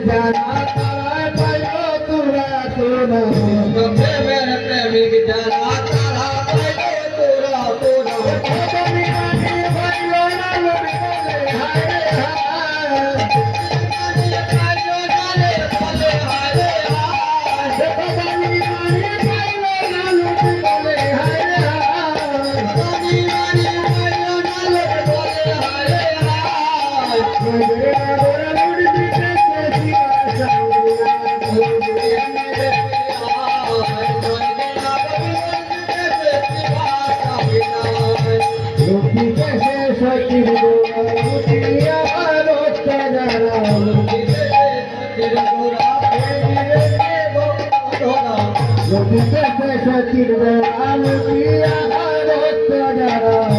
जाना तारा पायो तुरा तुरा प्रेमेर प्रेमिक जाना तारा पायो तुरा तुरा कभी काने भाइयों ना लुटे हाय हाय कभी भाइयों ना लुटे हाय हाय कभी काने भाइयों ना लुटे हाय हाय कभी काने भाइयों ना लुटे हाय हाय मेरे गोरा लुट दिखे कैसी आशा लुटी कैसे सची गोरा लुटिया रोज जरा लुटी कैसे सची गोरा लुटिया रोज जरा